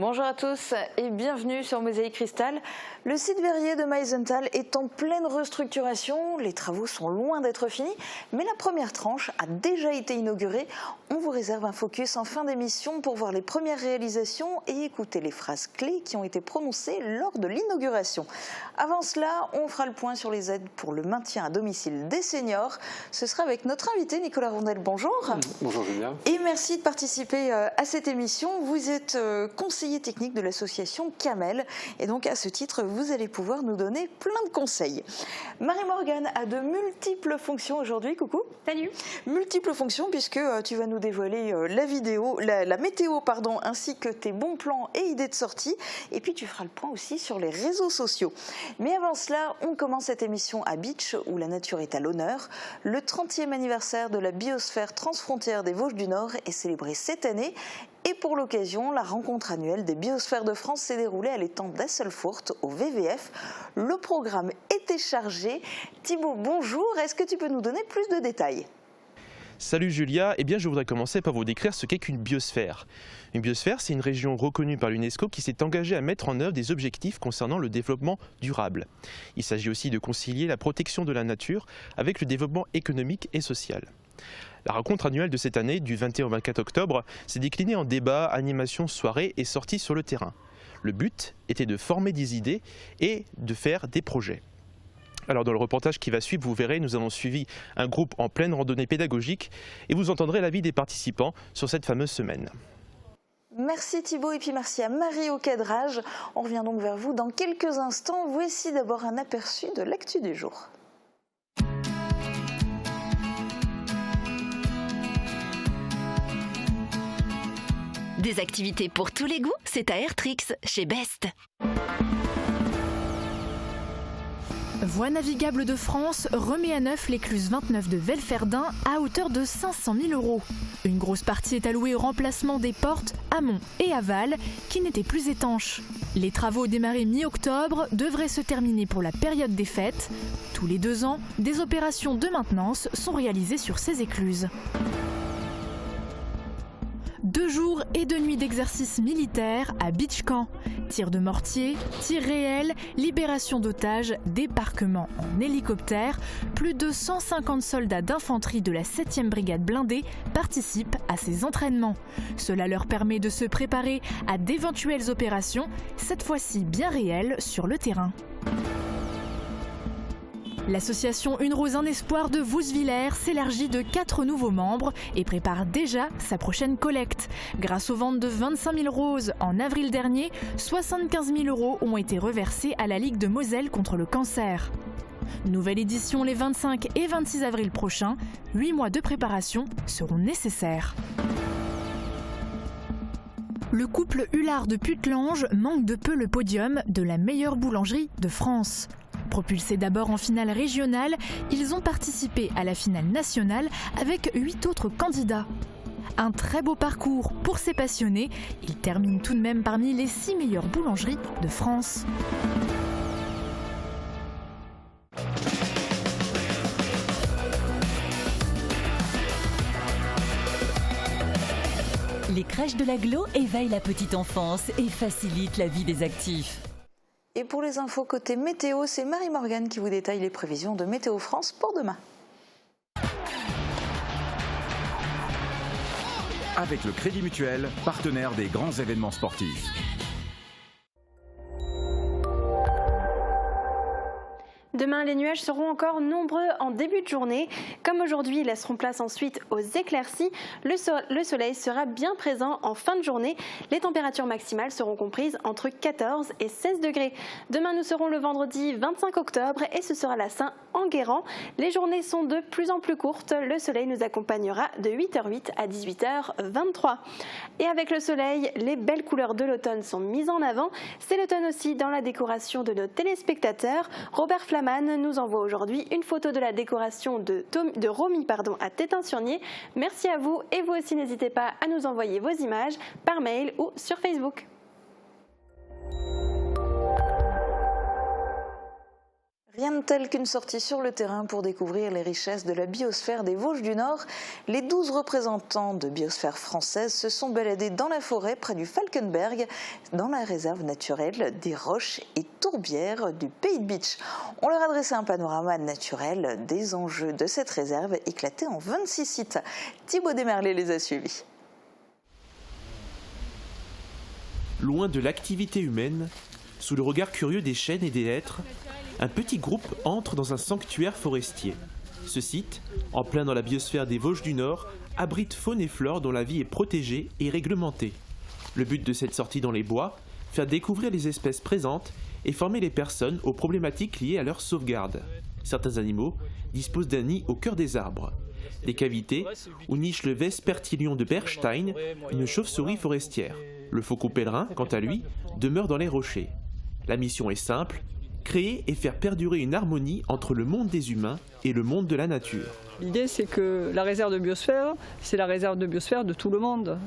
Bonjour à tous et bienvenue sur Mosaïque Cristal. Le site verrier de Meisenthal est en pleine restructuration. Les travaux sont loin d'être finis, mais la première tranche a déjà été inaugurée. On vous réserve un focus en fin d'émission pour voir les premières réalisations et écouter les phrases clés qui ont été prononcées lors de l'inauguration. Avant cela, on fera le point sur les aides pour le maintien à domicile des seniors. Ce sera avec notre invité Nicolas Rondel. Bonjour. Bonjour Julia. Et merci de participer à cette émission. Vous êtes conseiller technique de l'association Camel et donc à ce titre vous allez pouvoir nous donner plein de conseils. Marie-Morgane a de multiples fonctions aujourd'hui. Coucou. Salut. Multiples fonctions puisque tu vas nous dévoiler la météo ainsi que tes bons plans et idées de sortie et puis tu feras le point aussi sur les réseaux sociaux. Mais avant cela, on commence cette émission à Bitche où la nature est à l'honneur. Le 30e anniversaire de la biosphère transfrontière des Vosges du Nord est célébré cette année. Et pour l'occasion, la rencontre annuelle des biosphères de France s'est déroulée à l'étang d'Asselfurt, au VVF. Le programme était chargé. Thibaut, bonjour. Est-ce que tu peux nous donner plus de détails ? Salut Julia, je voudrais commencer par vous décrire ce qu'est qu'une biosphère. Une biosphère, c'est une région reconnue par l'UNESCO qui s'est engagée à mettre en œuvre des objectifs concernant le développement durable. Il s'agit aussi de concilier la protection de la nature avec le développement économique et social. La rencontre annuelle de cette année, du 21 au 24 octobre, s'est déclinée en débats, animations, soirées et sorties sur le terrain. Le but était de former des idées et de faire des projets. Alors dans le reportage qui va suivre, vous verrez, nous avons suivi un groupe en pleine randonnée pédagogique et vous entendrez l'avis des participants sur cette fameuse semaine. Merci Thibaut et puis merci à Marie au cadrage. On revient donc vers vous dans quelques instants. Voici d'abord un aperçu de l'actu du jour. Des activités pour tous les goûts, c'est à Airtrix, chez Best. Voie navigable de France remet à neuf l'écluse 29 de Velferdin à hauteur de 500 000 €. Une grosse partie est allouée au remplacement des portes amont et aval qui n'étaient plus étanches. Les travaux démarrés mi-octobre devraient se terminer pour la période des fêtes. Tous les 2 ans, des opérations de maintenance sont réalisées sur ces écluses. 2 jours et 2 nuits d'exercice militaire à Beach Camp. Tirs de mortier, tirs réels, libération d'otages, débarquement en hélicoptère. Plus de 150 soldats d'infanterie de la 7e brigade blindée participent à ces entraînements. Cela leur permet de se préparer à d'éventuelles opérations, cette fois-ci bien réelles sur le terrain. L'association Une Rose Un Espoir de Vousvillers s'élargit de 4 nouveaux membres et prépare déjà sa prochaine collecte. Grâce aux ventes de 25 000 roses en avril dernier, 75 000 € ont été reversés à la Ligue de Moselle contre le cancer. Nouvelle édition les 25 et 26 avril prochains. 8 mois de préparation seront nécessaires. Le couple Hullard de Putelange manque de peu le podium de la meilleure boulangerie de France. Propulsés d'abord en finale régionale, ils ont participé à la finale nationale avec 8 autres candidats. Un très beau parcours pour ces passionnés, ils terminent tout de même parmi les 6 meilleures boulangeries de France. Les crèches de l'Agglo éveillent la petite enfance et facilitent la vie des actifs. Et pour les infos côté météo, c'est Marie-Morgane qui vous détaille les prévisions de Météo France pour demain. Avec le Crédit Mutuel, partenaire des grands événements sportifs. Demain, les nuages seront encore nombreux en début de journée. Comme aujourd'hui, ils laisseront place ensuite aux éclaircies. Le soleil sera bien présent en fin de journée. Les températures maximales seront comprises entre 14 et 16 degrés. Demain, nous serons le vendredi 25 octobre et ce sera la Saint-Enguerrand. Les journées sont de plus en plus courtes. Le soleil nous accompagnera de 8h08 à 18h23. Et avec le soleil, les belles couleurs de l'automne sont mises en avant. C'est l'automne aussi dans la décoration de nos téléspectateurs. Robert Flaman nous envoie aujourd'hui une photo de la décoration de Romy à Tétin-sur-Nier. Merci à vous et vous aussi n'hésitez pas à nous envoyer vos images par mail ou sur Facebook. Rien de tel qu'une sortie sur le terrain pour découvrir les richesses de la biosphère des Vosges du Nord. Les 12 représentants de biosphère française se sont baladés dans la forêt près du Falkenberg, dans la réserve naturelle des Roches et Tourbières du Pays de Bitche. On leur a dressé un panorama naturel des enjeux de cette réserve éclatée en 26 sites. Thibaut Desmerlet les a suivis. Loin de l'activité humaine, sous le regard curieux des chênes et des hêtres, un petit groupe entre dans un sanctuaire forestier. Ce site, en plein dans la biosphère des Vosges du Nord, abrite faune et flore dont la vie est protégée et réglementée. Le but de cette sortie dans les bois, faire découvrir les espèces présentes et former les personnes aux problématiques liées à leur sauvegarde. Certains animaux disposent d'un nid au cœur des arbres. Des cavités où niche le Vespertilion de Berstein, une chauve-souris forestière. Le faucon pèlerin, quant à lui, demeure dans les rochers. La mission est simple, créer et faire perdurer une harmonie entre le monde des humains et le monde de la nature. L'idée, c'est que la réserve de biosphère, c'est la réserve de biosphère de tout le monde.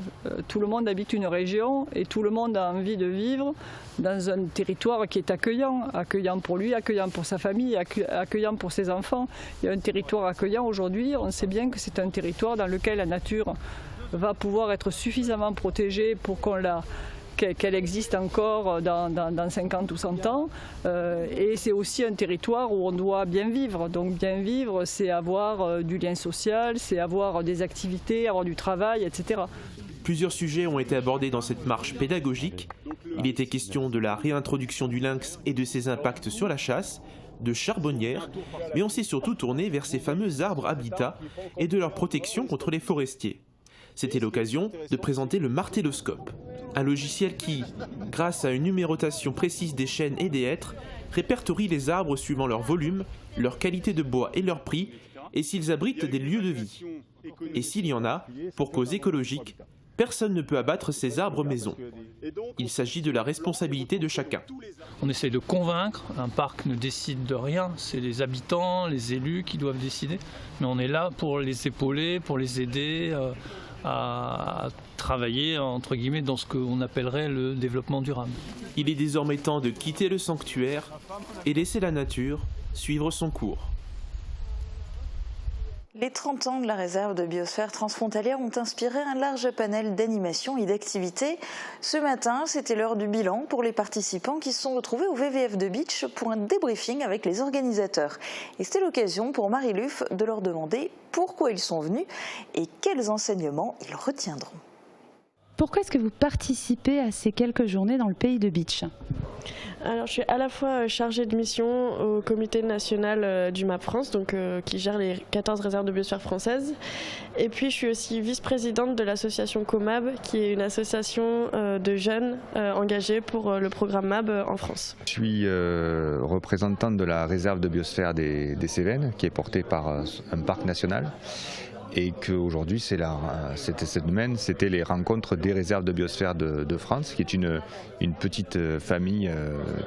Tout le monde habite une région et tout le monde a envie de vivre dans un territoire qui est accueillant. Accueillant pour lui, accueillant pour sa famille, accueillant pour ses enfants. Il y a un territoire accueillant aujourd'hui. On sait bien que c'est un territoire dans lequel la nature va pouvoir être suffisamment protégée pour qu'elle existe encore dans 50 ou 100 ans. Et c'est aussi un territoire où on doit bien vivre. Donc bien vivre, c'est avoir du lien social, c'est avoir des activités, avoir du travail, etc. Plusieurs sujets ont été abordés dans cette marche pédagogique. Il était question de la réintroduction du lynx et de ses impacts sur la chasse, de charbonnières, mais on s'est surtout tourné vers ces fameux arbres habitats et de leur protection contre les forestiers. C'était l'occasion de présenter le martelloscope, un logiciel qui, grâce à une numérotation précise des chênes et des hêtres, répertorie les arbres suivant leur volume, leur qualité de bois et leur prix, et s'ils abritent des lieux de vie. Et s'il y en a, pour cause écologique, personne ne peut abattre ces arbres maison. Il s'agit de la responsabilité de chacun. On essaie de convaincre, un parc ne décide de rien, c'est les habitants, les élus qui doivent décider, mais on est là pour les épauler, pour les aider à travailler entre guillemets dans ce qu'on appellerait le développement durable. Il est désormais temps de quitter le sanctuaire et laisser la nature suivre son cours. Les 30 ans de la réserve de biosphère transfrontalière ont inspiré un large panel d'animations et d'activités. Ce matin, c'était l'heure du bilan pour les participants qui se sont retrouvés au VVF de Bitche pour un débriefing avec les organisateurs. Et c'était l'occasion pour Marie Luf de leur demander pourquoi ils sont venus et quels enseignements ils retiendront. Pourquoi est-ce que vous participez à ces quelques journées dans le pays de Bitche ? Alors, je suis à la fois chargée de mission au comité national du MAP France, donc, qui gère les 14 réserves de biosphère françaises. Et puis, je suis aussi vice-présidente de l'association COMAB, qui est une association de jeunes engagés pour le programme MAB en France. Je suis représentante de la réserve de biosphère des Cévennes, qui est portée par un parc national. Et qu'aujourd'hui, cette semaine, c'était les rencontres des réserves de biosphère de France, qui est une petite famille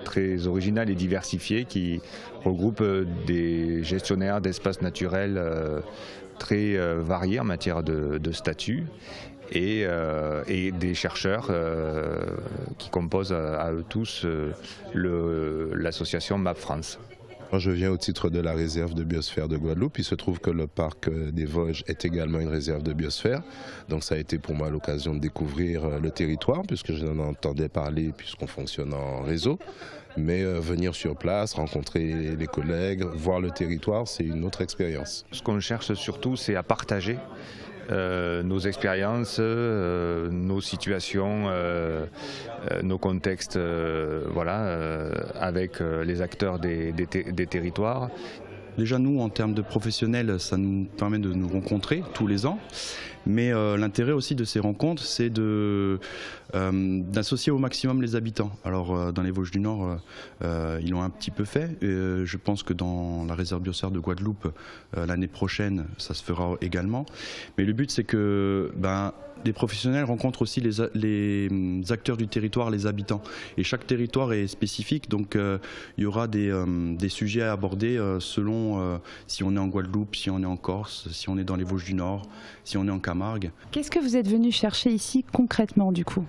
très originale et diversifiée qui regroupe des gestionnaires d'espaces naturels très variés en matière de statut et des chercheurs qui composent à eux tous l'association MAP France. Moi, je viens au titre de la réserve de biosphère de Guadeloupe. Il se trouve que le parc des Vosges est également une réserve de biosphère. Donc ça a été pour moi l'occasion de découvrir le territoire, puisque je n'en entendais parler, puisqu'on fonctionne en réseau. Mais venir sur place, rencontrer les collègues, voir le territoire, c'est une autre expérience. Ce qu'on cherche surtout, c'est à partager nos expériences, nos situations, nos contextes avec les acteurs des territoires. Déjà nous, en termes de professionnels, ça nous permet de nous rencontrer tous les ans. Mais l'intérêt aussi de ces rencontres, c'est d'associer au maximum les habitants. Alors dans les Vosges du Nord, ils l'ont un petit peu fait. Je pense que dans la réserve biosphère de Guadeloupe, l'année prochaine, ça se fera également. Mais le but, c'est que les professionnels rencontrent aussi les acteurs du territoire, les habitants. Et chaque territoire est spécifique, donc il y aura des sujets à aborder selon si on est en Guadeloupe, si on est en Corse, si on est dans les Vosges du Nord, si on est en Camargue. Qu'est-ce que vous êtes venu chercher ici concrètement du coup ?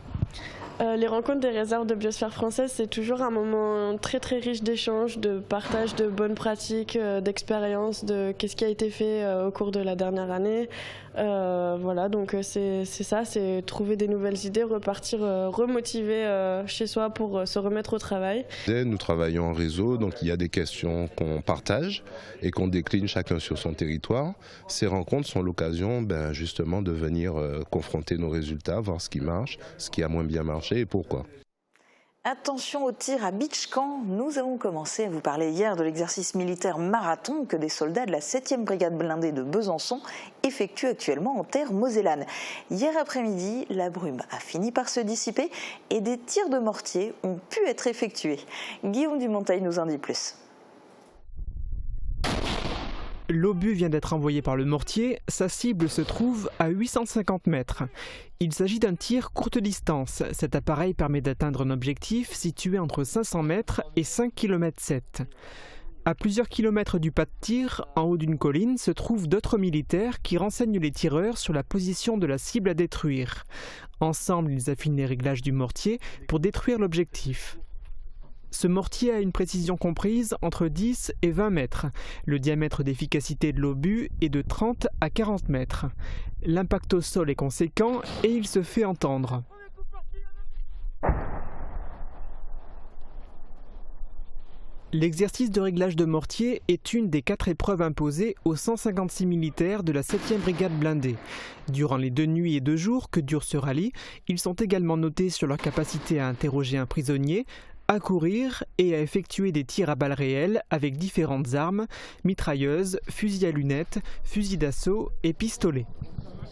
Les rencontres des réserves de biosphère française, c'est toujours un moment très très riche d'échanges, de partage de bonnes pratiques, d'expériences, de qu'est-ce qui a été fait au cours de la dernière année. Voilà, donc c'est ça, c'est trouver des nouvelles idées, repartir remotivé chez soi pour se remettre au travail. Nous travaillons en réseau, donc il y a des questions qu'on partage et qu'on décline chacun sur son territoire. Ces rencontres sont l'occasion justement de venir confronter nos résultats, voir ce qui marche, ce qui a moins bien marché et pourquoi. Attention au tir à Beach Camp. Nous avons commencé à vous parler hier de l'exercice militaire marathon que des soldats de la 7e brigade blindée de Besançon effectuent actuellement en terre mosellane. Hier après-midi, la brume a fini par se dissiper et des tirs de mortier ont pu être effectués. Guillaume Dumonteil nous en dit plus. L'obus vient d'être envoyé par le mortier, sa cible se trouve à 850 mètres. Il s'agit d'un tir courte distance. Cet appareil permet d'atteindre un objectif situé entre 500 mètres et 5,7 km. À plusieurs kilomètres du pas de tir, en haut d'une colline, se trouvent d'autres militaires qui renseignent les tireurs sur la position de la cible à détruire. Ensemble, ils affinent les réglages du mortier pour détruire l'objectif. Ce mortier a une précision comprise entre 10 et 20 mètres. Le diamètre d'efficacité de l'obus est de 30 à 40 mètres. L'impact au sol est conséquent et il se fait entendre. L'exercice de réglage de mortier est une des 4 épreuves imposées aux 156 militaires de la 7e brigade blindée. Durant les 2 nuits et 2 jours que dure ce rallye, ils sont également notés sur leur capacité à interroger un prisonnier, à courir et à effectuer des tirs à balles réelles avec différentes armes, mitrailleuses, fusils à lunettes, fusils d'assaut et pistolets.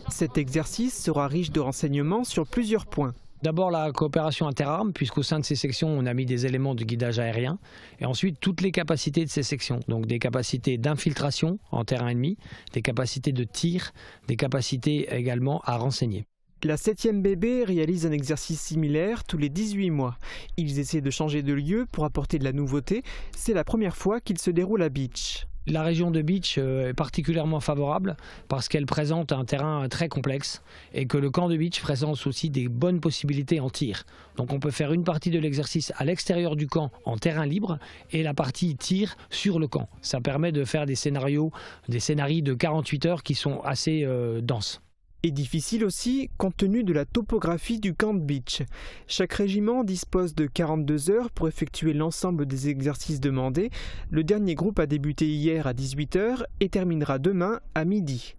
Cet exercice sera riche de renseignements sur plusieurs points. D'abord la coopération interarmes, puisqu'au sein de ces sections, on a mis des éléments de guidage aérien. Et ensuite, toutes les capacités de ces sections. Donc des capacités d'infiltration en terrain ennemi, des capacités de tir, des capacités également à renseigner. La 7e BB réalise un exercice similaire tous les 18 mois. Ils essaient de changer de lieu pour apporter de la nouveauté. C'est la première fois qu'il se déroule à Beach. La région de Beach est particulièrement favorable parce qu'elle présente un terrain très complexe et que le camp de Beach présente aussi des bonnes possibilités en tir. Donc on peut faire une partie de l'exercice à l'extérieur du camp en terrain libre et la partie tir sur le camp. Ça permet de faire des scénarios de 48 heures qui sont assez denses. Et difficile aussi compte tenu de la topographie du camp de Beach. Chaque régiment dispose de 42 heures pour effectuer l'ensemble des exercices demandés. Le dernier groupe a débuté hier à 18 h et terminera demain à midi.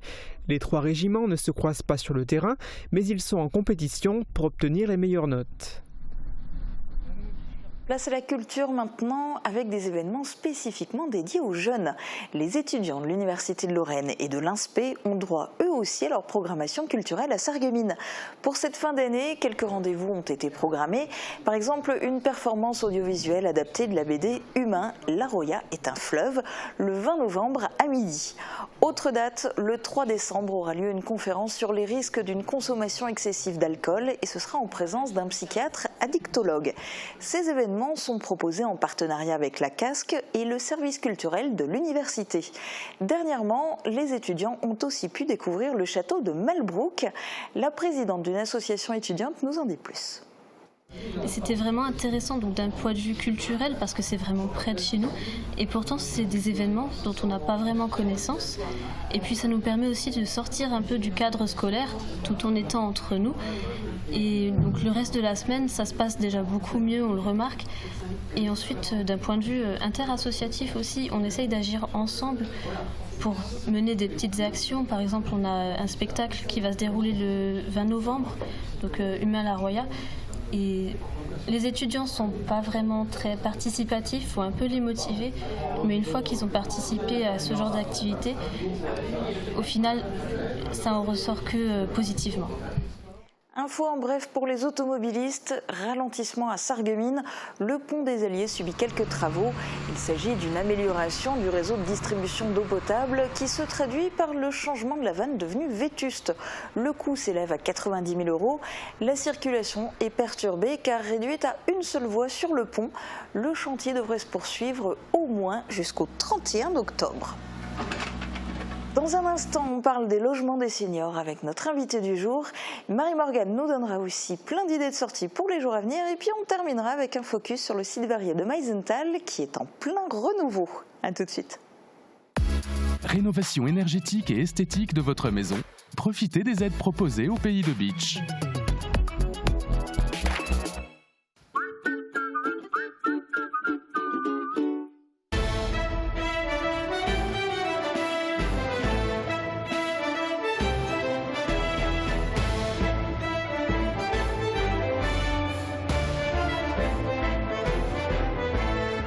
Les 3 régiments ne se croisent pas sur le terrain, mais ils sont en compétition pour obtenir les meilleures notes. Place à la culture maintenant avec des événements spécifiquement dédiés aux jeunes. Les étudiants de l'Université de Lorraine et de l'INSPE ont droit eux aussi à leur programmation culturelle à Sarreguemines. Pour cette fin d'année, quelques rendez-vous ont été programmés. Par exemple, une performance audiovisuelle adaptée de la BD Humain, La Roya est un fleuve, le 20 novembre à midi. Autre date, le 3 décembre aura lieu une conférence sur les risques d'une consommation excessive d'alcool et ce sera en présence d'un psychiatre addictologue. Ces événements sont proposés en partenariat avec la Casque et le service culturel de l'université. Dernièrement, les étudiants ont aussi pu découvrir le château de Malbrouck. La présidente d'une association étudiante nous en dit plus. C'était vraiment intéressant donc d'un point de vue culturel parce que c'est vraiment près de chez nous et pourtant c'est des événements dont on n'a pas vraiment connaissance et puis ça nous permet aussi de sortir un peu du cadre scolaire tout en étant entre nous et donc le reste de la semaine ça se passe déjà beaucoup mieux, on le remarque et ensuite d'un point de vue interassociatif aussi on essaye d'agir ensemble pour mener des petites actions. Par exemple on a un spectacle qui va se dérouler le 20 novembre donc Humain La Roya. Et les étudiants ne sont pas vraiment très participatifs, il faut un peu les motiver, mais une fois qu'ils ont participé à ce genre d'activité, au final, ça en ressort que positivement. Info en bref pour les automobilistes, ralentissement à Sarreguemines, le pont des Alliés subit quelques travaux. Il s'agit d'une amélioration du réseau de distribution d'eau potable qui se traduit par le changement de la vanne devenue vétuste. Le coût s'élève à 90 000 €. La circulation est perturbée car réduite à une seule voie sur le pont. Le chantier devrait se poursuivre au moins jusqu'au 31 octobre. Dans un instant, on parle des logements des seniors avec notre invité du jour. Marie-Morgane nous donnera aussi plein d'idées de sortie pour les jours à venir. Et puis on terminera avec un focus sur le site verrier de Meisenthal qui est en plein renouveau. A tout de suite. Rénovation énergétique et esthétique de votre maison. Profitez des aides proposées au Pays de Beach.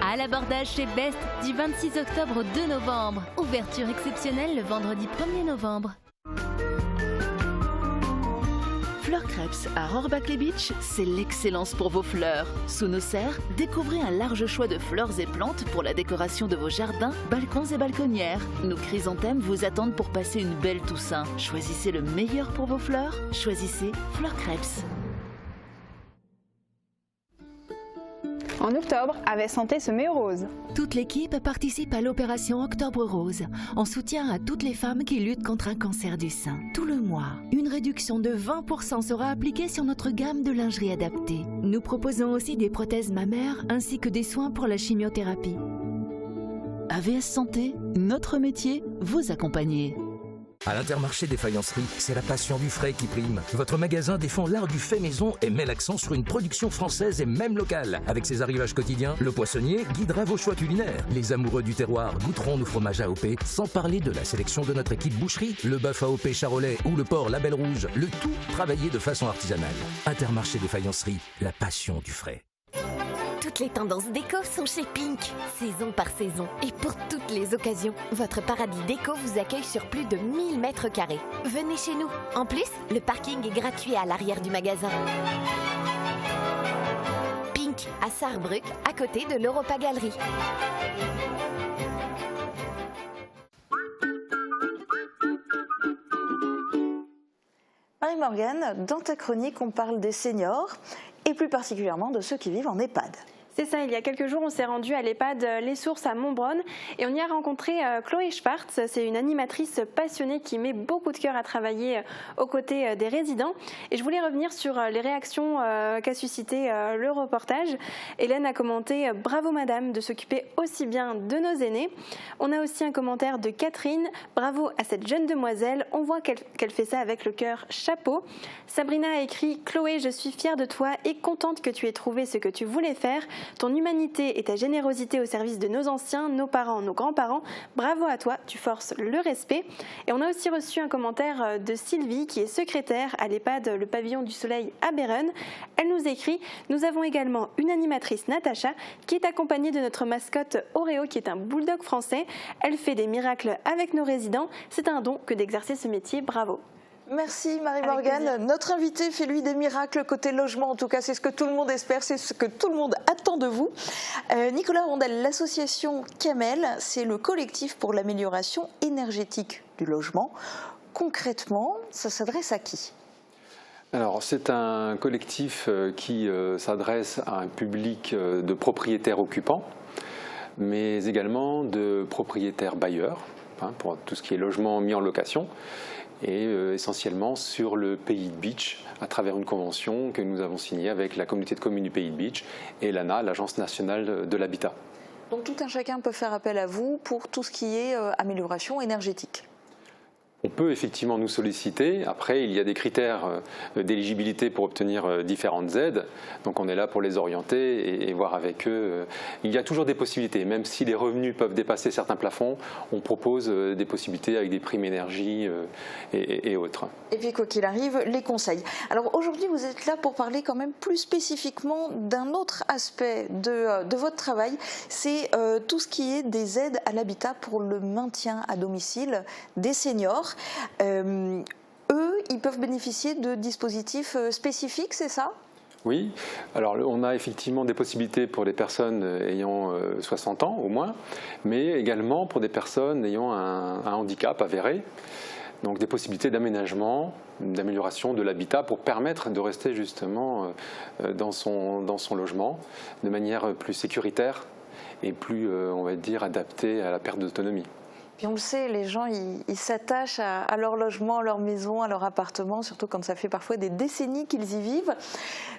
À l'abordage chez Best du 26 octobre au 2 novembre. Ouverture exceptionnelle le vendredi 1er novembre. Fleur Crêpes à Rohrbach-les-Beach, c'est l'excellence pour vos fleurs. Sous nos serres, découvrez un large choix de fleurs et plantes pour la décoration de vos jardins, balcons et balconnières. Nos chrysanthèmes vous attendent pour passer une belle Toussaint. Choisissez le meilleur pour vos fleurs. Choisissez Fleur Crêpes. En octobre, AV Santé se met au rose. Toute l'équipe participe à l'opération Octobre Rose, en soutien à toutes les femmes qui luttent contre un cancer du sein. Tout le mois, une réduction de 20% sera appliquée sur notre gamme de lingerie adaptée. Nous proposons aussi des prothèses mammaires ainsi que des soins pour la chimiothérapie. AVS Santé, notre métier, vous accompagner. À l'Intermarché des faïenceries, c'est la passion du frais qui prime. Votre magasin défend l'art du fait maison et met l'accent sur une production française et même locale. Avec ses arrivages quotidiens, le poissonnier guidera vos choix culinaires. Les amoureux du terroir goûteront nos fromages AOP, sans parler de la sélection de notre équipe boucherie, le bœuf AOP charolais ou le porc Label Rouge, le tout travaillé de façon artisanale. Intermarché des faïenceries, la passion du frais. Toutes les tendances déco sont chez Pink, saison par saison. Et pour toutes les occasions, votre paradis déco vous accueille sur plus de 1000 mètres carrés. Venez chez nous. En plus, le parking est gratuit à l'arrière du magasin. Pink, à Sarrebruck, à côté de l'Europa Galerie. Marie-Morgane, dans ta chronique, on parle des seniors et plus particulièrement de ceux qui vivent en EHPAD. C'est ça, il y a quelques jours, on s'est rendu à l'EHPAD Les Sources à Montbronn et on y a rencontré Chloé Schwartz. C'est une animatrice passionnée qui met beaucoup de cœur à travailler aux côtés des résidents. Et je voulais revenir sur les réactions qu'a suscité le reportage. Hélène a commenté « Bravo madame de s'occuper aussi bien de nos aînés ». On a aussi un commentaire de Catherine « Bravo à cette jeune demoiselle, on voit qu'elle fait ça avec le cœur, chapeau ». Sabrina a écrit « Chloé, je suis fière de toi et contente que tu aies trouvé ce que tu voulais faire. Ton humanité et ta générosité au service de nos anciens, nos parents, nos grands-parents, bravo à toi, tu forces le respect ». Et on a aussi reçu un commentaire de Sylvie qui est secrétaire à l'EHPAD Le Pavillon du Soleil à Beyronne. Elle nous écrit « Nous avons également une animatrice, Natacha, qui est accompagnée de notre mascotte Oreo qui est un bulldog français. Elle fait des miracles avec nos résidents. C'est un don que d'exercer ce métier, bravo ». Merci Marie-Morgane. Notre invité fait lui des miracles côté logement. En tout cas, c'est ce que tout le monde espère, c'est ce que tout le monde attend de vous. Nicolas Rondel, l'association Camel, c'est le collectif pour l'amélioration énergétique du logement. Concrètement, ça s'adresse à qui ? Alors, c'est un collectif qui s'adresse à un public de propriétaires occupants, mais également de propriétaires bailleurs, pour tout ce qui est logement mis en location, et essentiellement sur le Pays de Beach, à travers une convention que nous avons signée avec la communauté de communes du Pays de Beach et l'ANA, l'Agence nationale de l'habitat. Donc tout un chacun peut faire appel à vous pour tout ce qui est amélioration énergétique. On peut effectivement nous solliciter. Après, il y a des critères d'éligibilité pour obtenir différentes aides. Donc on est là pour les orienter et voir avec eux. Il y a toujours des possibilités. Même si les revenus peuvent dépasser certains plafonds, on propose des possibilités avec des primes énergie et autres. Et puis quoi qu'il arrive, les conseils. Alors aujourd'hui, vous êtes là pour parler quand même plus spécifiquement d'un autre aspect de votre travail. C'est tout ce qui est des aides à l'habitat pour le maintien à domicile des seniors. Eux, ils peuvent bénéficier de dispositifs spécifiques, c'est ça ? Oui, alors on a effectivement des possibilités pour les personnes ayant 60 ans au moins, mais également pour des personnes ayant un handicap avéré. Donc des possibilités d'aménagement, d'amélioration de l'habitat pour permettre de rester justement dans son logement de manière plus sécuritaire et plus, on va dire, adaptée à la perte d'autonomie. Et on le sait, les gens, ils s'attachent à leur logement, à leur maison, à leur appartement, surtout quand ça fait parfois des décennies qu'ils y vivent.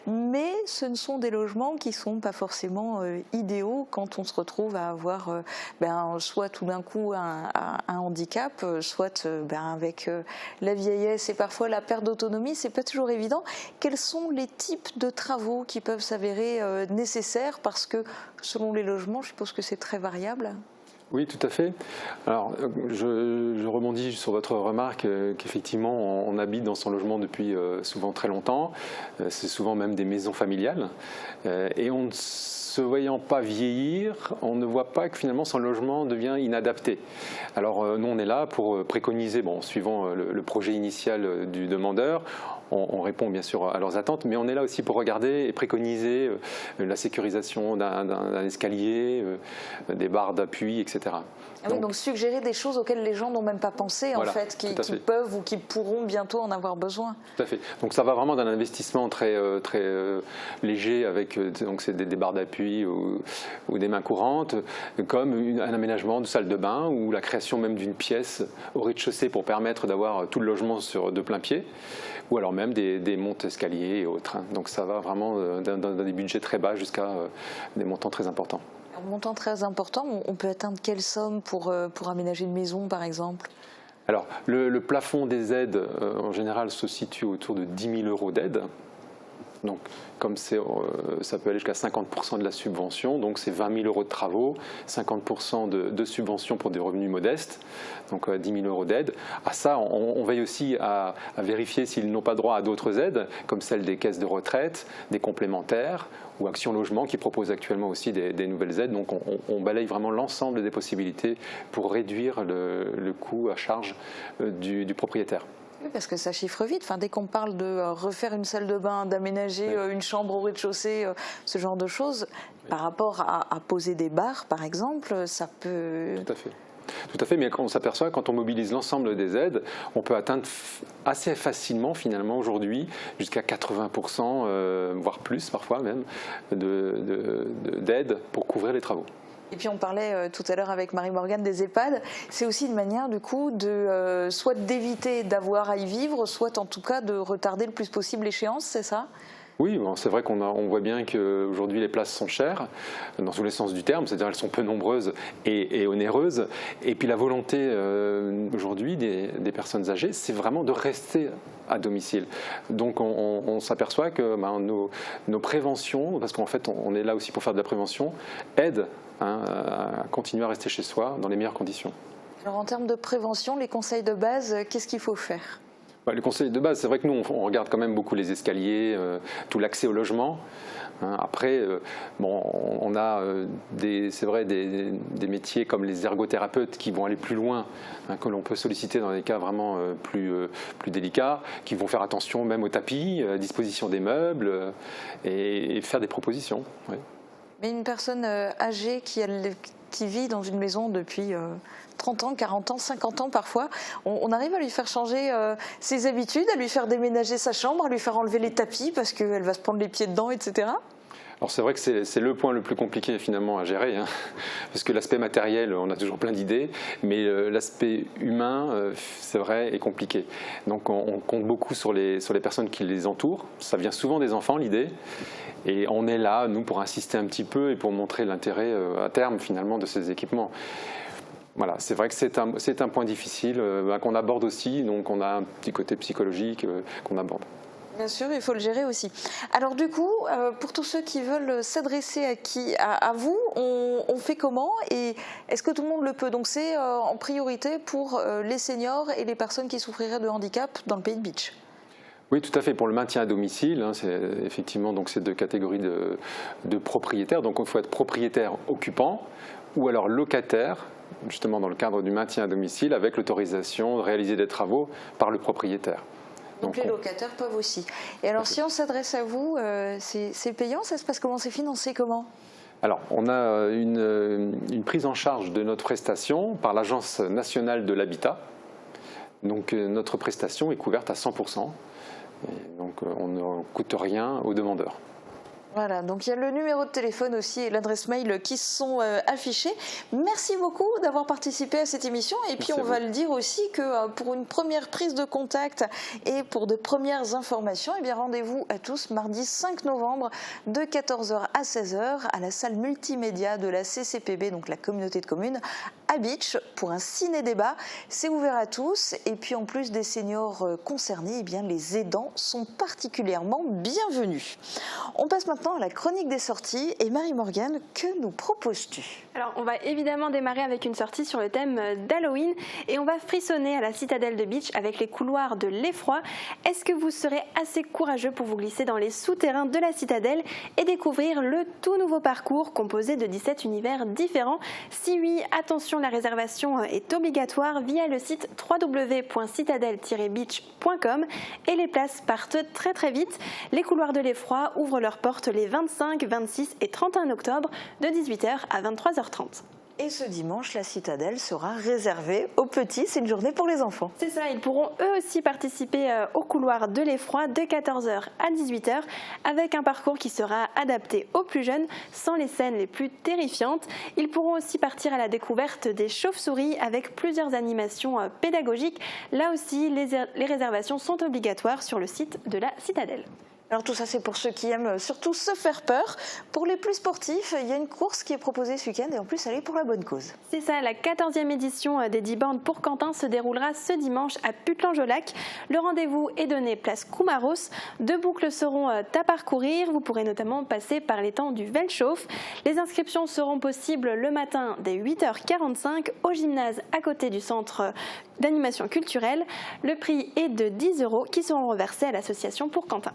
Mais ce ne sont des logements qui ne sont pas forcément idéaux quand on se retrouve à avoir soit tout d'un coup un handicap, soit avec la vieillesse et parfois la perte d'autonomie. C'est pas toujours évident. Quels sont les types de travaux qui peuvent s'avérer nécessaires? Parce que selon les logements, je suppose que c'est très variable. Oui, tout à fait. Alors, je rebondis sur votre remarque qu'effectivement, on habite dans son logement depuis souvent très longtemps. C'est souvent même des maisons familiales. Et on ne se voyant pas vieillir, on ne voit pas que finalement son logement devient inadapté. Alors, nous, on est là pour préconiser, suivant le projet initial du demandeur, on répond bien sûr à leurs attentes, mais on est là aussi pour regarder et préconiser la sécurisation d'un escalier, des barres d'appui, etc. Donc suggérer des choses auxquelles les gens n'ont même pas pensé, voilà, en fait, qui peuvent ou qui pourront bientôt en avoir besoin. Tout à fait. Donc ça va vraiment d'un investissement très léger avec des barres d'appui ou des mains courantes, comme un aménagement de salle de bain ou la création même d'une pièce au rez-de-chaussée pour permettre d'avoir tout le logement de plein pied, ou alors même des montes escaliers et autres. Donc ça va vraiment d'un des budgets très bas jusqu'à des montants très importants. Un montant très important, on peut atteindre quelle somme pour aménager une maison par exemple? Alors le plafond des aides en général se situe autour de 10 000 € d'aide. Donc, comme ça peut aller jusqu'à 50% de la subvention, donc c'est 20 000 € de travaux, 50% de subvention pour des revenus modestes, donc 10 000 € d'aide. À ça, on veille aussi à vérifier s'ils n'ont pas droit à d'autres aides, comme celles des caisses de retraite, des complémentaires ou Action Logement qui propose actuellement aussi des nouvelles aides. Donc on balaye vraiment l'ensemble des possibilités pour réduire le coût à charge du propriétaire. Oui, parce que ça chiffre vite. Dès qu'on parle de refaire une salle de bain, d'aménager une chambre au rez-de-chaussée, ce genre de choses, par rapport à poser des barres, par exemple, ça peut... Tout à fait. Tout à fait, mais on s'aperçoit quand on mobilise l'ensemble des aides, on peut atteindre assez facilement finalement aujourd'hui jusqu'à 80%, voire plus parfois même, d'aide pour couvrir les travaux. Et puis on parlait tout à l'heure avec Marie-Morgane des EHPAD, c'est aussi une manière du coup soit d'éviter d'avoir à y vivre, soit en tout cas de retarder le plus possible l'échéance, c'est ça ? Oui, c'est vrai qu'on voit bien qu'aujourd'hui les places sont chères, dans tous les sens du terme, c'est-à-dire elles sont peu nombreuses et onéreuses. Et puis la volonté aujourd'hui des personnes âgées, c'est vraiment de rester à domicile. Donc on s'aperçoit que nos préventions, parce qu'en fait on est là aussi pour faire de la prévention, aident à continuer à rester chez soi dans les meilleures conditions. Alors en termes de prévention, les conseils de base, qu'est-ce qu'il faut faire ? Le conseil de base, c'est vrai que nous, on regarde quand même beaucoup les escaliers, tout l'accès au logement. Après, on a c'est vrai, des métiers comme les ergothérapeutes qui vont aller plus loin, que l'on peut solliciter dans des cas vraiment plus délicats, qui vont faire attention même au tapis, à la disposition des meubles et faire des propositions. Oui. Mais une personne âgée qui vit dans une maison depuis 30 ans, 40 ans, 50 ans parfois, on arrive à lui faire changer ses habitudes, à lui faire déménager sa chambre, à lui faire enlever les tapis parce qu'elle va se prendre les pieds dedans, etc. Alors c'est vrai que c'est le point le plus compliqué finalement à gérer, parce que l'aspect matériel, on a toujours plein d'idées, mais l'aspect humain, c'est vrai, est compliqué. Donc on compte beaucoup sur les personnes qui les entourent. Ça vient souvent des enfants, l'idée. Et on est là, nous, pour insister un petit peu et pour montrer l'intérêt à terme finalement de ces équipements. Voilà, c'est vrai que c'est un point difficile qu'on aborde aussi, donc on a un petit côté psychologique qu'on aborde. Bien sûr, il faut le gérer aussi. Alors du coup, pour tous ceux qui veulent s'adresser à vous, on fait comment et est-ce que tout le monde le peut? Donc c'est en priorité pour les seniors et les personnes qui souffriraient de handicap dans le Pays de Bitche. Oui, tout à fait. Pour le maintien à domicile, c'est effectivement donc ces deux catégories de propriétaires. Donc il faut être propriétaire occupant ou alors locataire, justement dans le cadre du maintien à domicile, avec l'autorisation de réaliser des travaux par le propriétaire. Donc les locataires peuvent aussi. Et alors si on s'adresse à vous, c'est payant? Ça se passe comment? C'est financé comment? Alors, on a une prise en charge de notre prestation par l'Agence nationale de l'habitat. Donc notre prestation est couverte à 100%. Et donc on ne coûte rien aux demandeurs. Voilà, donc il y a le numéro de téléphone aussi et l'adresse mail qui sont affichés. Merci beaucoup d'avoir participé à cette émission. Et puis on va le dire aussi que pour une première prise de contact et pour de premières informations, eh bien rendez-vous à tous mardi 5 novembre de 14h à 16h à la salle multimédia de la CCPB, donc la communauté de communes, à Bitche pour un ciné-débat. C'est ouvert à tous et puis en plus des seniors concernés, eh bien les aidants sont particulièrement bienvenus. On passe maintenant à la chronique des sorties et Marie-Morgane, que nous proposes-tu? Alors on va évidemment démarrer avec une sortie sur le thème d'Halloween et on va frissonner à la citadelle de Bitche avec les couloirs de l'effroi. Est-ce que vous serez assez courageux pour vous glisser dans les souterrains de la citadelle et découvrir le tout nouveau parcours composé de 17 univers différents? Si oui, attention, la réservation est obligatoire via le site www.citadelle-beach.com et les places partent très vite. Les couloirs de l'effroi ouvrent leurs portes les 25, 26 et 31 octobre de 18h à 23h30. Et ce dimanche, la citadelle sera réservée aux petits. C'est une journée pour les enfants. C'est ça, ils pourront eux aussi participer au couloir de l'effroi de 14h à 18h avec un parcours qui sera adapté aux plus jeunes sans les scènes les plus terrifiantes. Ils pourront aussi partir à la découverte des chauves-souris avec plusieurs animations pédagogiques. Là aussi, les réservations sont obligatoires sur le site de la citadelle. Alors tout ça, c'est pour ceux qui aiment surtout se faire peur. Pour les plus sportifs, il y a une course qui est proposée ce week-end et en plus, elle est pour la bonne cause. C'est ça, la 14e édition des 10 bornes pour Quentin se déroulera ce dimanche à Putlange-au-Lac. Le rendez-vous est donné place Koumaros. 2 boucles seront à parcourir. Vous pourrez notamment passer par l'étang du Velchauf. Les inscriptions seront possibles le matin dès 8h45 au gymnase à côté du centre d'animation culturelle. Le prix est de 10 € qui seront reversés à l'association pour Quentin.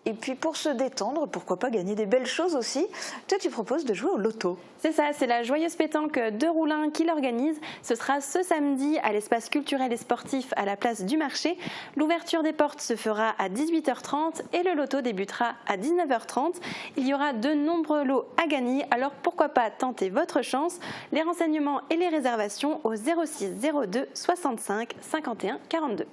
Et puis pour se détendre, pourquoi pas gagner des belles choses aussi. Toi, tu proposes de jouer au loto. C'est ça, c'est la Joyeuse Pétanque de Roulin qui l'organise. Ce sera ce samedi à l'espace culturel et sportif à la place du marché. L'ouverture des portes se fera à 18h30 et le loto débutera à 19h30. Il y aura de nombreux lots à gagner, alors pourquoi pas tenter votre chance. Les renseignements et les réservations au 06 02 65 51 42.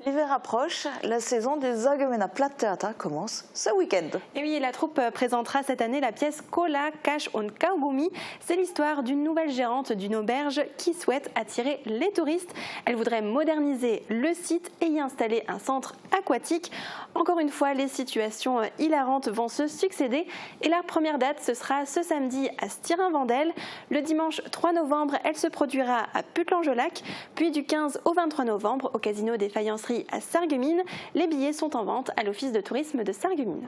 L'hiver approche, la saison des Allgemeiner Platttheater commence ce week-end. Et oui, la troupe présentera cette année la pièce Cola, Cash und Kaugummi. C'est l'histoire d'une nouvelle gérante d'une auberge qui souhaite attirer les touristes. Elle voudrait moderniser le site et y installer un centre aquatique. Encore une fois, les situations hilarantes vont se succéder. Et la première date, ce sera ce samedi à Stirin-Vendel. Le dimanche 3 novembre, elle se produira à Putlange-au-Lac. Puis du 15 au 23 novembre, au Casino des Faïenceries à Sarreguemines. Les billets sont en vente à l'office de tourisme de Sarreguemines.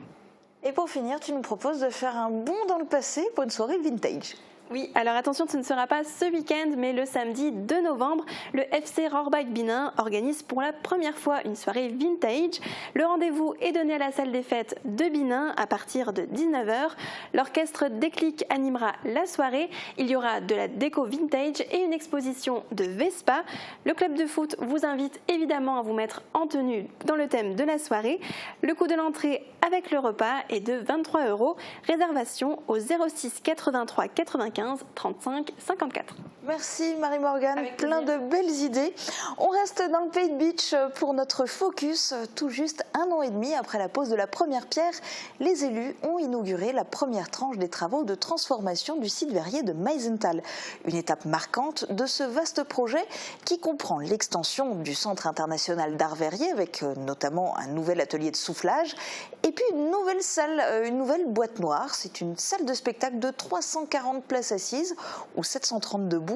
Et pour finir, tu nous proposes de faire un bond dans le passé pour une soirée vintage. Oui, alors attention, ce ne sera pas ce week-end, mais le samedi 2 novembre, le FC Rohrbach-Binin organise pour la première fois une soirée vintage. Le rendez-vous est donné à la salle des fêtes de Binin à partir de 19h. L'orchestre Déclic animera la soirée. Il y aura de la déco vintage et une exposition de Vespa. Le club de foot vous invite évidemment à vous mettre en tenue dans le thème de la soirée. Le coût de l'entrée avec le repas est de 23 €. Réservation au 06 83 95 35 54. Merci Marie-Morgane, plein de belles idées. On reste dans le Pays de Bitche pour notre focus. Tout juste 1 an et demi après la pose de la première pierre, les élus ont inauguré la première tranche des travaux de transformation du site verrier de Meisenthal. Une étape marquante de ce vaste projet qui comprend l'extension du Centre international d'art verrier avec notamment un nouvel atelier de soufflage et puis une nouvelle salle, une nouvelle boîte noire. C'est une salle de spectacle de 340 places assises ou 730 debout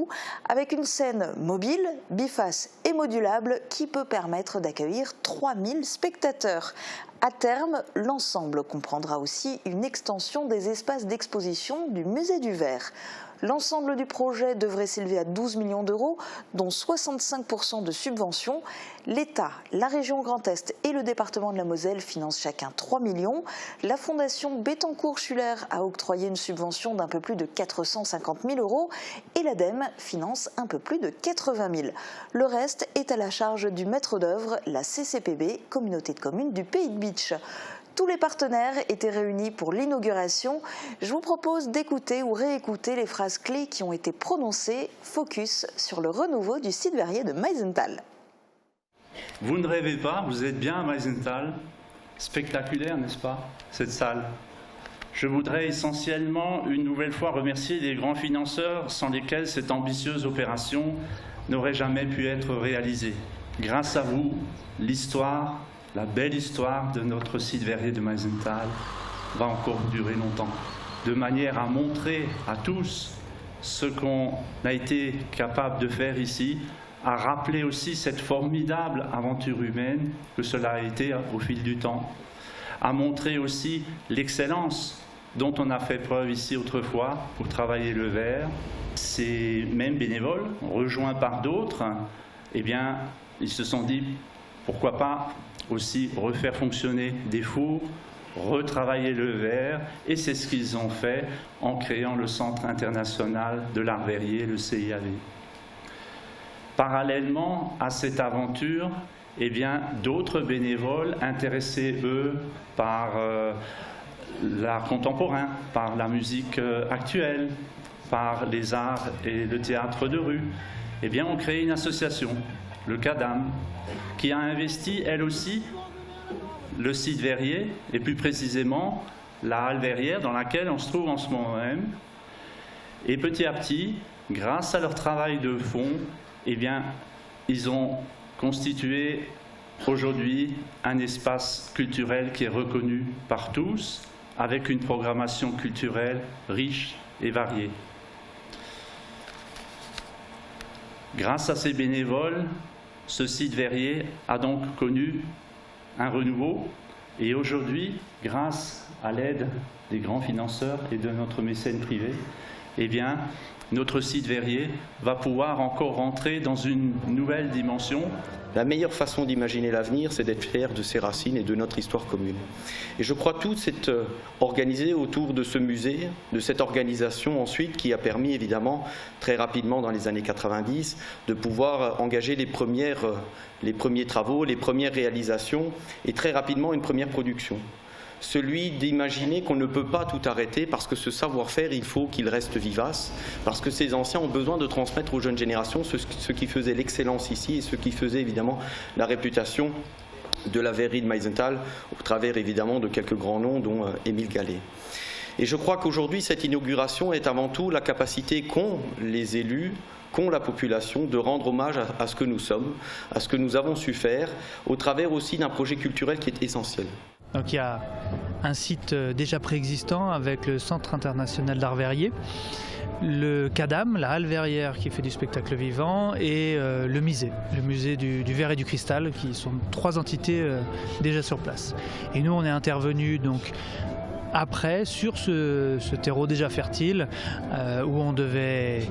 avec une scène mobile, biface et modulable qui peut permettre d'accueillir 3000 spectateurs. À terme, l'ensemble comprendra aussi une extension des espaces d'exposition du musée du Verre. L'ensemble du projet devrait s'élever à 12 millions d'euros, dont 65% de subventions. L'État, la région Grand Est et le département de la Moselle financent chacun 3 millions. La fondation Bettencourt-Schuller a octroyé une subvention d'un peu plus de 450 000 € et l'ADEME finance un peu plus de 80 000. Le reste est à la charge du maître d'œuvre, la CCPB, communauté de communes du Pays de Bitche. Tous les partenaires étaient réunis pour l'inauguration. Je vous propose d'écouter ou réécouter les phrases clés qui ont été prononcées. Focus sur le renouveau du site verrier de Meisenthal. Vous ne rêvez pas, vous êtes bien à Meisenthal. Spectaculaire, n'est-ce pas, cette salle? Je voudrais essentiellement une nouvelle fois remercier les grands financeurs sans lesquels cette ambitieuse opération n'aurait jamais pu être réalisée. Grâce à vous, l'histoire, la belle histoire de notre site verrier de Meisenthal va encore durer longtemps, de manière à montrer à tous ce qu'on a été capable de faire ici, à rappeler aussi cette formidable aventure humaine que cela a été au fil du temps, à montrer aussi l'excellence dont on a fait preuve ici autrefois pour travailler le verre. Ces mêmes bénévoles, rejoints par d'autres, eh bien, ils se sont dit pourquoi pas aussi refaire fonctionner des fours, retravailler le verre, et c'est ce qu'ils ont fait en créant le Centre international de l'art verrier, le CIAV. Parallèlement à cette aventure, eh bien, d'autres bénévoles intéressés, eux, par l'art contemporain, par la musique actuelle, par les arts et le théâtre de rue, eh bien, ont créé une association, le CADAM, qui a investi, elle aussi, le site verrier, et plus précisément la halle verrière dans laquelle on se trouve en ce moment même. Et petit à petit, grâce à leur travail de fond, eh bien, ils ont constitué aujourd'hui un espace culturel qui est reconnu par tous, avec une programmation culturelle riche et variée. Grâce à ces bénévoles, ce site verrier a donc connu un renouveau, et aujourd'hui, grâce à l'aide des grands financeurs et de notre mécène privé, eh bien, notre site verrier va pouvoir encore rentrer dans une nouvelle dimension. La meilleure façon d'imaginer l'avenir, c'est d'être fier de ses racines et de notre histoire commune. Et je crois que tout s'est organisé autour de ce musée, de cette organisation ensuite qui a permis évidemment très rapidement dans les années 90 de pouvoir engager les premiers travaux, les premières réalisations et très rapidement une première production. Celui d'imaginer qu'on ne peut pas tout arrêter parce que ce savoir-faire, il faut qu'il reste vivace, parce que ces anciens ont besoin de transmettre aux jeunes générations ce qui faisait l'excellence ici et ce qui faisait évidemment la réputation de la verrerie de Meisenthal, au travers évidemment de quelques grands noms dont Émile Gallet. Et je crois qu'aujourd'hui, cette inauguration est avant tout la capacité qu'ont les élus, qu'ont la population de rendre hommage à ce que nous sommes, à ce que nous avons su faire, au travers aussi d'un projet culturel qui est essentiel. Donc il y a un site déjà préexistant avec le Centre international d'art verrier, le CADAM, la halle verrière qui fait du spectacle vivant, et le musée du verre et du cristal, qui sont trois entités déjà sur place. Et nous on est intervenus donc après sur ce terreau déjà fertile où on devait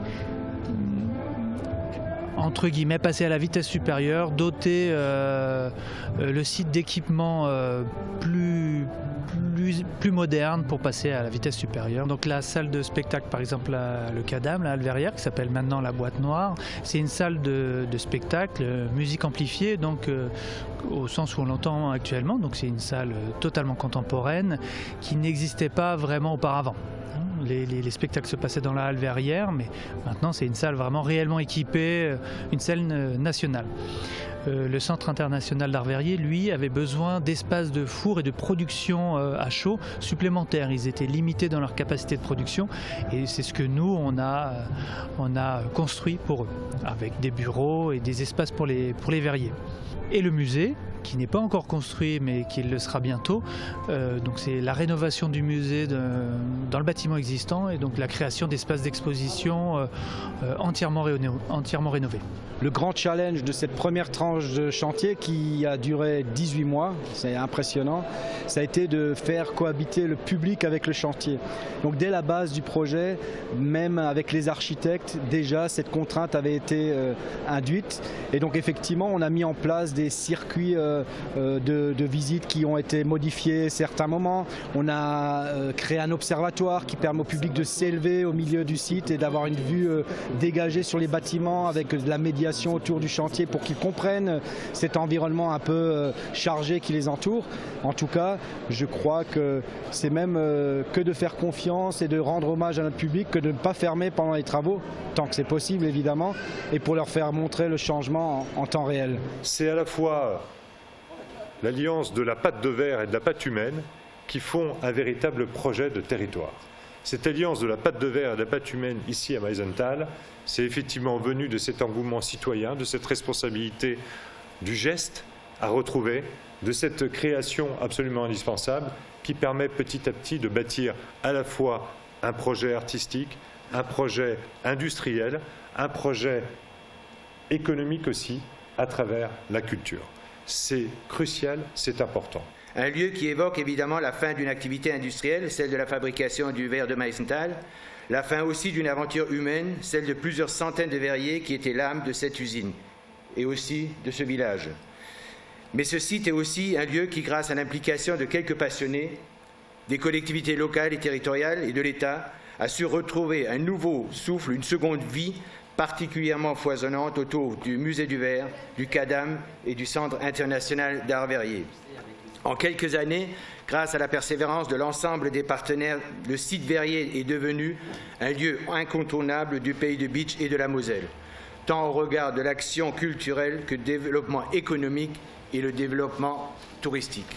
entre guillemets passer à la vitesse supérieure, doter le site d'équipements plus moderne pour passer à la vitesse supérieure. Donc la salle de spectacle, par exemple le CADAM, la halle verrière, qui s'appelle maintenant la Boîte Noire, c'est une salle de spectacle, musique amplifiée, donc au sens où on l'entend actuellement. Donc c'est une salle totalement contemporaine qui n'existait pas vraiment auparavant. Les spectacles se passaient dans la halle verrière, mais maintenant c'est une salle vraiment réellement équipée, une salle nationale. Le Centre international d'art verrier, lui, avait besoin d'espaces de four et de production à chaud supplémentaires. Ils étaient limités dans leur capacité de production et c'est ce que nous, on a construit pour eux, avec des bureaux et des espaces pour les verriers. Et le musée, qui n'est pas encore construit mais qui le sera bientôt, donc c'est la rénovation du musée dans le bâtiment existant et donc la création d'espaces d'exposition entièrement rénovés. Le grand challenge de cette première tranche de chantier qui a duré 18 mois, c'est impressionnant, ça a été de faire cohabiter le public avec le chantier. Donc dès la base du projet, même avec les architectes, déjà cette contrainte avait été induite et donc effectivement on a mis en place des circuits de visites qui ont été modifiés à certains moments. On a créé un observatoire qui permet au public de s'élever au milieu du site et d'avoir une vue dégagée sur les bâtiments avec de la médiation autour du chantier pour qu'ils comprennent cet environnement un peu chargé qui les entoure. En tout cas, je crois que c'est même que de faire confiance et de rendre hommage à notre public que de ne pas fermer pendant les travaux, tant que c'est possible évidemment, et pour leur faire montrer le changement en temps réel. C'est à la fois l'alliance de la pâte de verre et de la pâte humaine qui font un véritable projet de territoire. Cette alliance de la pâte de verre et de la pâte humaine ici à Meisenthal, c'est effectivement venu de cet engouement citoyen, de cette responsabilité du geste à retrouver, de cette création absolument indispensable qui permet petit à petit de bâtir à la fois un projet artistique, un projet industriel, un projet économique aussi à travers la culture. C'est crucial, c'est important. Un lieu qui évoque évidemment la fin d'une activité industrielle, celle de la fabrication du verre de Meisenthal, la fin aussi d'une aventure humaine, celle de plusieurs centaines de verriers qui étaient l'âme de cette usine et aussi de ce village. Mais ce site est aussi un lieu qui, grâce à l'implication de quelques passionnés, des collectivités locales et territoriales et de l'État, a su retrouver un nouveau souffle, une seconde vie particulièrement foisonnante autour du musée du verre, du CADAM et du Centre international d'art verrier. En quelques années, grâce à la persévérance de l'ensemble des partenaires, le site verrier est devenu un lieu incontournable du pays de Bitche et de la Moselle, tant au regard de l'action culturelle que du développement économique et le développement touristique.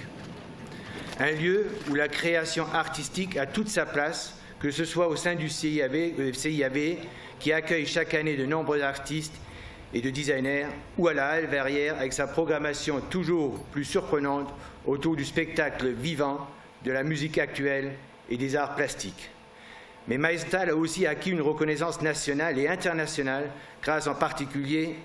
Un lieu où la création artistique a toute sa place, que ce soit au sein du CIAV, qui accueille chaque année de nombreux artistes et de designers, ou à la Halle Verrière avec sa programmation toujours plus surprenante autour du spectacle vivant, de la musique actuelle et des arts plastiques. Mais Meisenthal a aussi acquis une reconnaissance nationale et internationale grâce en particulier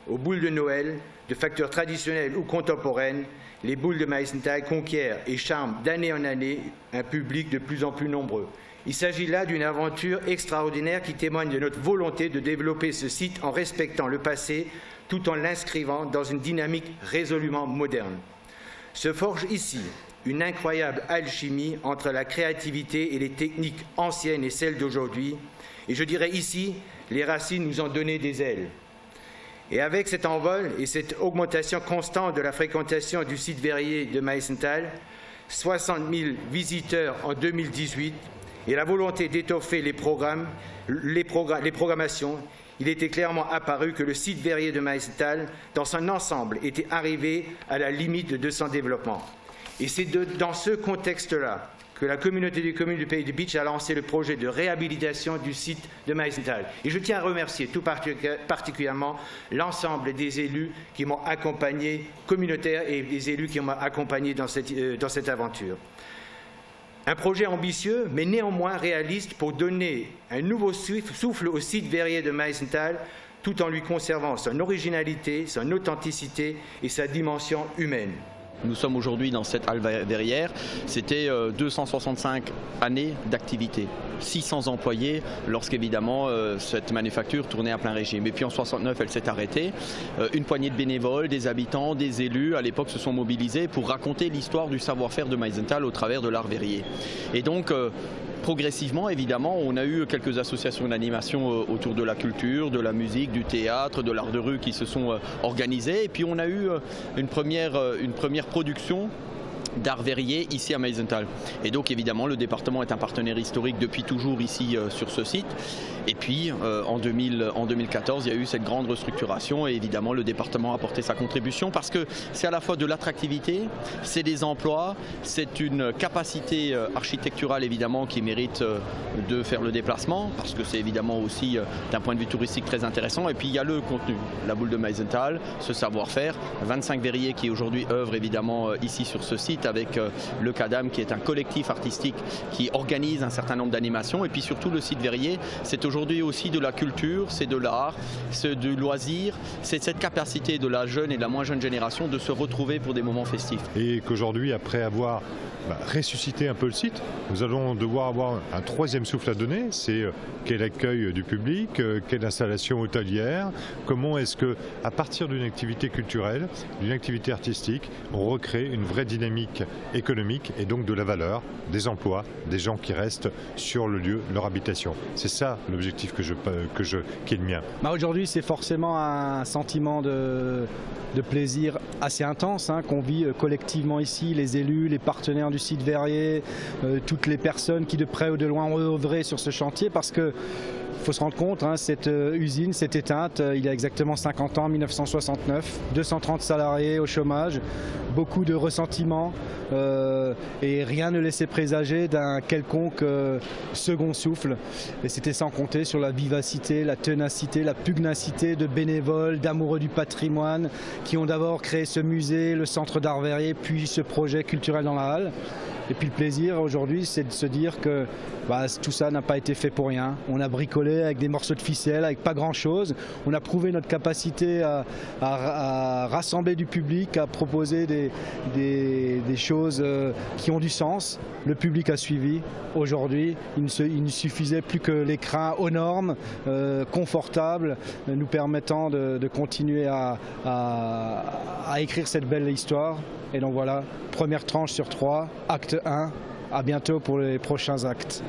aux boules de Noël, de facteurs traditionnels ou contemporaines. Les boules de Meisenthal conquièrent et charment d'année en année un public de plus en plus nombreux. Il s'agit là d'une aventure extraordinaire qui témoigne de notre volonté de développer ce site en respectant le passé tout en l'inscrivant dans une dynamique résolument moderne. Se forge ici une incroyable alchimie entre la créativité et les techniques anciennes et celles d'aujourd'hui. Et je dirais ici, les racines nous ont donné des ailes. Et avec cet envol et cette augmentation constante de la fréquentation du site verrier de Meisenthal, 60 000 visiteurs en 2018, et la volonté d'étoffer les programmations, il était clairement apparu que le site verrier de Meisenthal, dans son ensemble, était arrivé à la limite de son développement. Et c'est dans ce contexte-là que la communauté des communes du pays de Bitche a lancé le projet de réhabilitation du site de Meisenthal. Et je tiens à remercier tout particulièrement l'ensemble des élus qui m'ont accompagné, communautaires, et des élus qui m'ont accompagné dans cette aventure. Un projet ambitieux, mais néanmoins réaliste pour donner un nouveau souffle au site verrier de Meisenthal, tout en lui conservant son originalité, son authenticité et sa dimension humaine. Nous sommes aujourd'hui dans cette halle verrière. C'était 265 années d'activité, 600 employés lorsqu'évidemment cette manufacture tournait à plein régime. Et puis en 69, elle s'est arrêtée. Une poignée de bénévoles, des habitants, des élus à l'époque se sont mobilisés pour raconter l'histoire du savoir-faire de Meisenthal au travers de l'art verrier. Et donc progressivement, évidemment, on a eu quelques associations d'animation autour de la culture, de la musique, du théâtre, de l'art de rue qui se sont organisées. Et puis on a eu une première production d'art verrier ici à Meisenthal. Et donc évidemment le département est un partenaire historique depuis toujours ici sur ce site. Et puis en 2014 il y a eu cette grande restructuration et évidemment le département a apporté sa contribution parce que c'est à la fois de l'attractivité, c'est des emplois, c'est une capacité architecturale évidemment qui mérite de faire le déplacement parce que c'est évidemment aussi d'un point de vue touristique très intéressant. Et puis il y a le contenu, la boule de Meisenthal, ce savoir-faire, 25 verriers qui aujourd'hui œuvrent évidemment ici sur ce site avec le CADAM qui est un collectif artistique qui organise un certain nombre d'animations. Et puis surtout le site verrier, c'est aujourd'hui aussi de la culture, c'est de l'art, c'est du loisir, c'est cette capacité de la jeune et de la moins jeune génération de se retrouver pour des moments festifs. Et qu'aujourd'hui, après avoir ressuscité un peu le site, nous allons devoir avoir un troisième souffle à donner, c'est quel accueil du public, quelle installation hôtelière, comment est-ce que à partir d'une activité culturelle, d'une activité artistique, on recrée une vraie dynamique économique et donc de la valeur, des emplois, des gens qui restent sur le lieu, leur habitation. C'est ça l'objectif qui est le mien. Aujourd'hui, c'est forcément un sentiment de plaisir assez intense qu'on vit collectivement ici, les élus, les partenaires du site verrier, toutes les personnes qui de près ou de loin ont œuvré sur ce chantier parce que faut se rendre compte, cette usine s'est éteinte il y a exactement 50 ans, en 1969. 230 salariés au chômage, beaucoup de ressentiments et rien ne laissait présager d'un quelconque second souffle. Et c'était sans compter sur la vivacité, la ténacité, la pugnacité de bénévoles, d'amoureux du patrimoine qui ont d'abord créé ce musée, le centre d'art verrier, puis ce projet culturel dans la halle. Et puis le plaisir aujourd'hui, c'est de se dire que tout ça n'a pas été fait pour rien. On a bricolé avec des morceaux de ficelle, avec pas grand-chose. On a prouvé notre capacité à rassembler du public, à proposer des choses qui ont du sens. Le public a suivi. Aujourd'hui, il ne suffisait plus que l'écran aux normes, confortable, nous permettant de continuer à écrire cette belle histoire. Et donc voilà, première tranche sur 3, acte 1. À bientôt pour les prochains actes.